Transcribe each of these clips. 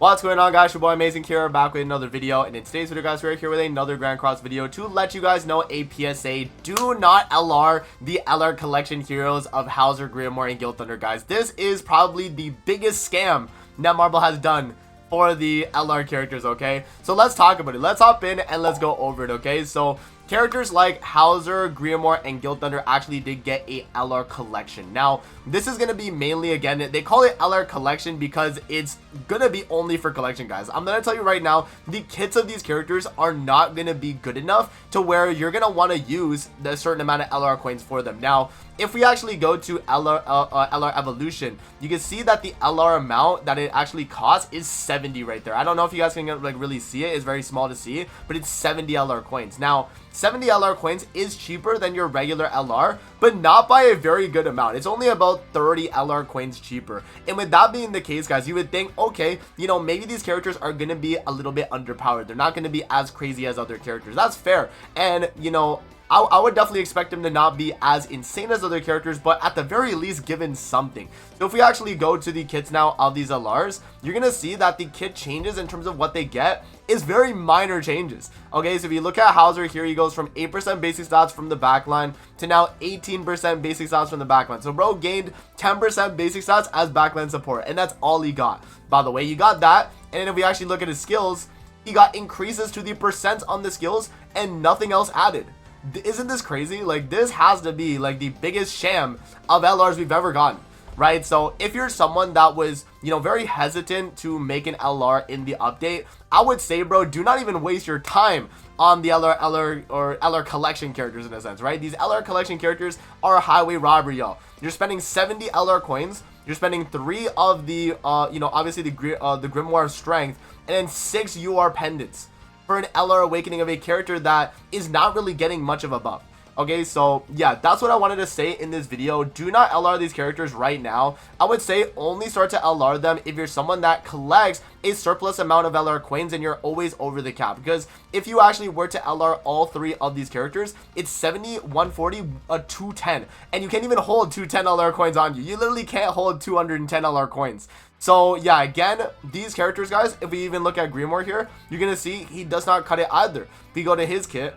What's going on, guys? Your boy Amazing here, back with another video, and in today's video, guys, we're here with another Grand Cross video to let you guys know a PSA: do not LR the LR collection heroes of Hauser, Grimoire, and Guild Thunder, guys. This is probably the biggest scam Netmarble has done for the LR characters, okay? So let's talk about it. Let's hop in and let's go over it, okay? So characters like Hauser, Grimoire, and Guild Thunder actually did get a LR collection. Now, this is going to be mainly, again, they call it LR collection because it's going to be only for collection, guys. I'm going to tell you right now, the kits of these characters are not going to be good enough to where you're going to want to use a certain amount of LR coins for them. Now, if we actually go to LR Evolution, you can see that the LR amount that it actually costs is 70 right there. I don't know if you guys can like really see it. It's very small to see, but it's 70 LR coins. Now, 70 LR coins is cheaper than your regular LR, but not by a very good amount. It's only about 30 LR coins cheaper. And with that being the case, guys, you would think, okay, you know, maybe these characters are going to be a little bit underpowered. They're not going to be as crazy as other characters. That's fair. And, you know, I would definitely expect him to not be as insane as other characters, but at the very least given something. So if we actually go to the kits now of these LRs, you're going to see that the kit changes in terms of what they get is very minor changes. Okay, so if you look at Hauser here, he goes from 8% basic stats from the backline to now 18% basic stats from the backline. So bro gained 10% basic stats as backline support, and that's all he got. By the way, you got that, and then if we actually look at his skills, he got increases to the percents on the skills and nothing else added. Isn't this crazy? Like, this has to be like the biggest sham of LRs we've ever gotten, right? So if you're someone that was, you know, very hesitant to make an LR in the update, I would say, bro, do not even waste your time on the LR collection characters in a sense, right? These LR collection characters are a highway robbery, y'all. You're spending 70 LR coins, you're spending 3 of the you know, obviously the Grimoire of Strength, and then 6 UR pendants for an LR awakening of a character that is not really getting much of a buff. Okay, so yeah, that's what I wanted to say in this video. Do not LR these characters right now. I would say only start to LR them if you're someone that collects a surplus amount of LR coins and you're always over the cap. Because if you actually were to LR all 3 of these characters, it's 70, 140, 210. And you can't even hold 210 LR coins on you. You literally can't hold 210 LR coins. So yeah, again, these characters, guys, if we even look at Grimoire here, you're going to see he does not cut it either. If we go to his kit,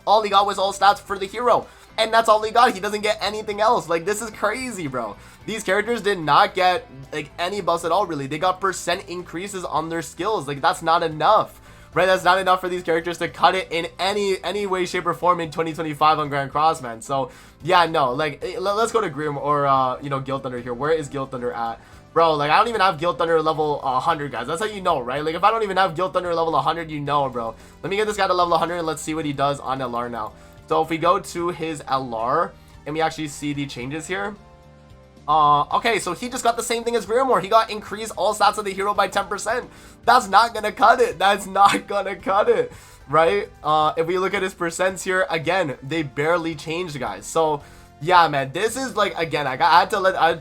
all he got was all stats for the hero, and that's all he got. He doesn't get anything else. Like, this is crazy, bro. These characters did not get like any buffs at all, really. They got percent increases on their skills. Like, that's not enough, right? That's not enough for these characters to cut it in any way, shape, or form in 2025 on Grand Cross, man. So yeah, no, like, let's go to Grim or you know, Guild Thunder here. Where is Guild Thunder at? Bro, like, I don't even have Guild Thunder level 100, guys. That's how you know, right? Like, if I don't even have Guild Thunder level 100, you know, bro. Let me get this guy to level 100 and let's see what he does on LR now. So if we go to his LR and we actually see the changes here. Okay, so he just got the same thing as Grimoire. He got increased all stats of the hero by 10%. That's not gonna cut it. That's not gonna cut it, right? If we look at his percents here, again, they barely changed, guys. So yeah, man, this is like, again, I had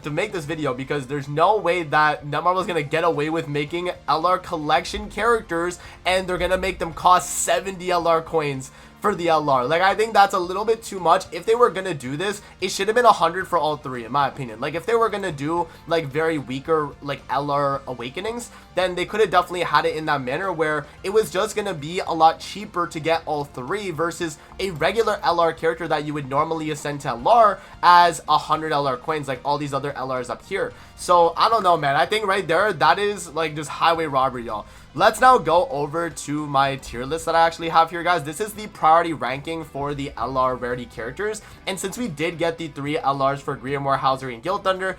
to make this video because there's no way that Netmarble is gonna get away with making LR collection characters and they're gonna make them cost 70 LR coins for the LR. Like, I think that's a little bit too much. If they were gonna do this, it should have been 100 for all 3, in my opinion. Like, if they were gonna do like very weaker like LR awakenings, then they could have definitely had it in that manner where it was just gonna be a lot cheaper to get all 3 versus a regular LR character that you would normally ascend to LR as 100 LR coins, like all these other LRs up here. So I don't know, man. I think right there, that is like just highway robbery, y'all. Let's now go over to my tier list that I actually have here, guys. This is the priority ranking for the LR rarity characters. And since we did get the 3 LRs for Grimoire, Hauser, and Guild Thunder,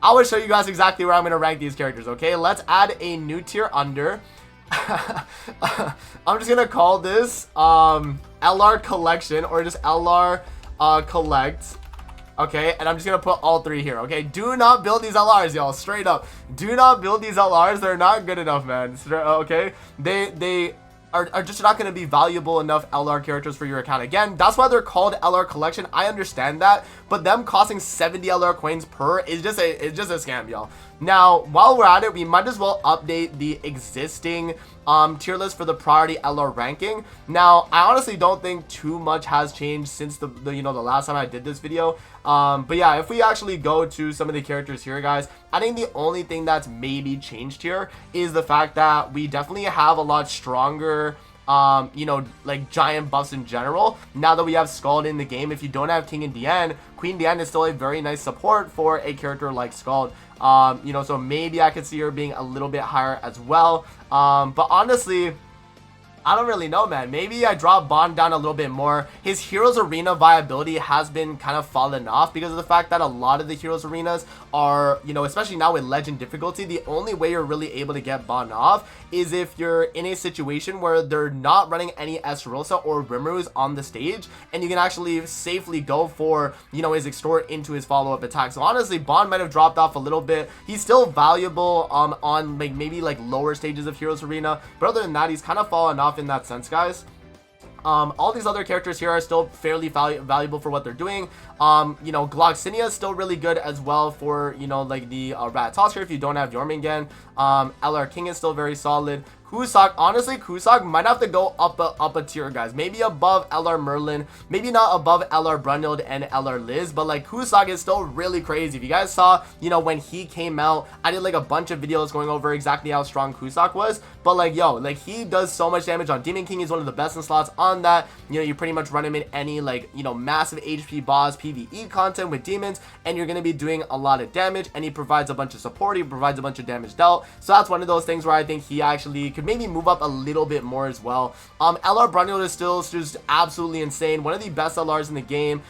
I will show you guys exactly where I'm going to rank these characters, okay? Let's add a new tier under. I'm just going to call this LR Collection or just LR Collect. Okay, and I'm just gonna put all 3 here. Okay, do not build these LRs, y'all. Straight up, do not build these LRs. They're not good enough, man. Okay, they are just not going to be valuable enough LR characters for your account. Again, that's why they're called LR collection. I understand that, but them costing 70 LR coins per is just a scam, y'all. Now, while we're at it, we might as well update the existing tier list for the priority LR ranking. Now, I honestly don't think too much has changed since the last time I did this video. But yeah, if we actually go to some of the characters here, guys, I think the only thing that's maybe changed here is the fact that we definitely have a lot stronger you know, like giant buffs in general. Now that we have Scald in the game, if you don't have King and Diane, Queen Diane is still a very nice support for a character like Scald. You know, so maybe I could see her being a little bit higher as well. But honestly, I don't really know, man. Maybe I drop Bond down a little bit more. His Heroes Arena viability has been kind of fallen off because of the fact that a lot of the Heroes Arenas are, you know, especially now with Legend difficulty, the only way you're really able to get Bond off is if you're in a situation where they're not running any Estarossa or Rimmerus on the stage, and you can actually safely go for, you know, his Extort into his follow-up attack. So honestly, Bond might have dropped off a little bit. He's still valuable on like maybe like lower stages of Heroes Arena, but other than that, he's kind of fallen off in that sense, guys. All these other characters here are still fairly valuable for what they're doing. You know, Gloxinia is still really good as well for, you know, like the Ratatoskr if you don't have Jormungand. LR King is still very solid. Cusack, honestly, Cusack might have to go up a tier, guys. Maybe above LR Merlin, maybe not above LR Brunhild and LR Liz, but like Cusack is still really crazy. If you guys saw, you know, when he came out, I did like a bunch of videos going over exactly how strong Cusack was, but like, yo, like he does so much damage on Demon King. He's one of the best in slots on that. You know, you pretty much run him in any like, you know, massive HP boss PvE content with demons, and you're gonna be doing a lot of damage, and he provides a bunch of support, he provides a bunch of damage dealt. So that's one of those things where I think he actually could maybe move up a little bit more as well. LR Brunhild is still just absolutely insane, one of the best LRs in the game.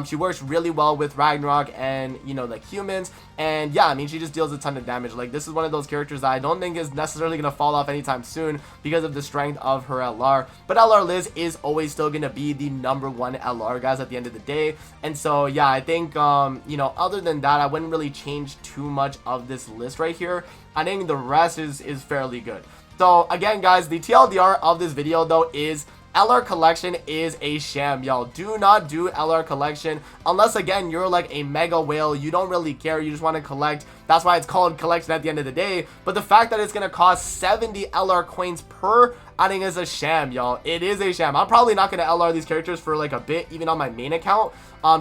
She works really well with Ragnarok and, you know, like humans, and yeah, I mean, she just deals a ton of damage. Like, this is one of those characters that I don't think is necessarily gonna fall off anytime soon because of the strength of her LR. But LR Liz is always still gonna be the #1 LR, guys, at the end of the day. And so yeah, I think you know, other than that, I wouldn't really change too much of this list right here. I think the rest is fairly good. So again, guys, the TLDR of this video though is LR Collection is a sham, y'all. Do not do LR Collection unless, again, you're like a mega whale. You don't really care, you just want to collect. That's why it's called collection at the end of the day. But the fact that it's gonna cost 70 LR coins per outing is a sham, y'all. It is a sham. I'm probably not gonna LR these characters for like a bit, even on my main account,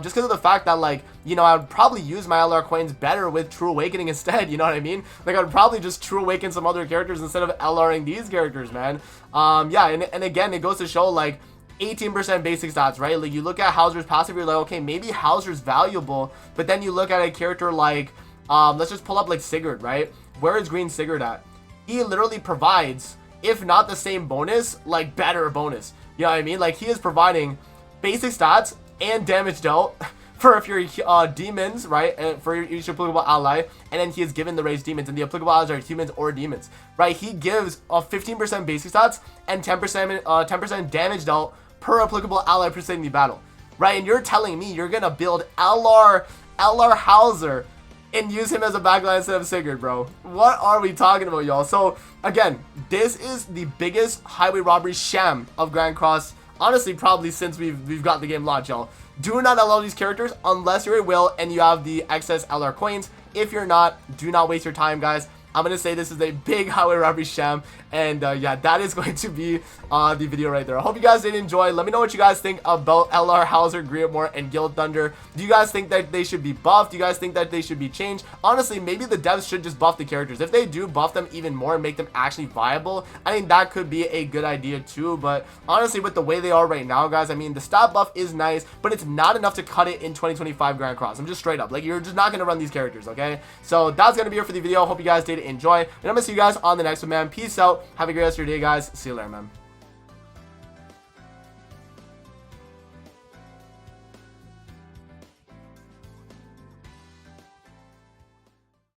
just because of the fact that, like, you know, I would probably use my LR coins better with True Awakening instead. You know what I mean? Like, I would probably just True Awaken some other characters instead of LRing these characters, man. Yeah, and again, it goes to show, like, 18% basic stats, right? Like, you look at Hauser's passive, you're like, okay, maybe Hauser's valuable, but then you look at a character like, let's just pull up like Sigurd, right? Where is Green Sigurd at? He literally provides, if not the same bonus, like better bonus. You know what I mean? Like, he is providing basic stats and damage dealt for if you're demons, right? For each applicable ally, and then he is given the raised demons, and the applicable allies are humans or demons, right? He gives a 15% basic stats and 10% damage dealt per applicable ally preceding the battle, right? And you're telling me you're gonna build LR Hauser and use him as a backline instead of Sigurd, bro? What are we talking about, y'all? So again, this is the biggest highway robbery sham of Grand Cross, honestly, probably since we've got the game launched, y'all. Do not allow these characters unless you're a whale and you have the excess LR coins. If you're not, do not waste your time, guys. I'm gonna say this is a big highway robbery sham, and yeah, that is going to be the video right there. I hope you guys did enjoy. Let me know what you guys think about LR, Hauser, Griotmore, and Guild Thunder. Do you guys think that they should be buffed? Do you guys think that they should be changed? Honestly, maybe the devs should just buff the characters. If they do buff them even more and make them actually viable, I think that could be a good idea too. But honestly, with the way they are right now, guys, I mean, the stat buff is nice, but it's not enough to cut it in 2025 Grand Cross. I'm just straight up, like, you're just not gonna run these characters, okay? So that's gonna be it for the video. Hope you guys did enjoy, and I'm gonna see you guys on the next one, man. Peace out. Have a great rest of your day, guys. See you later, man.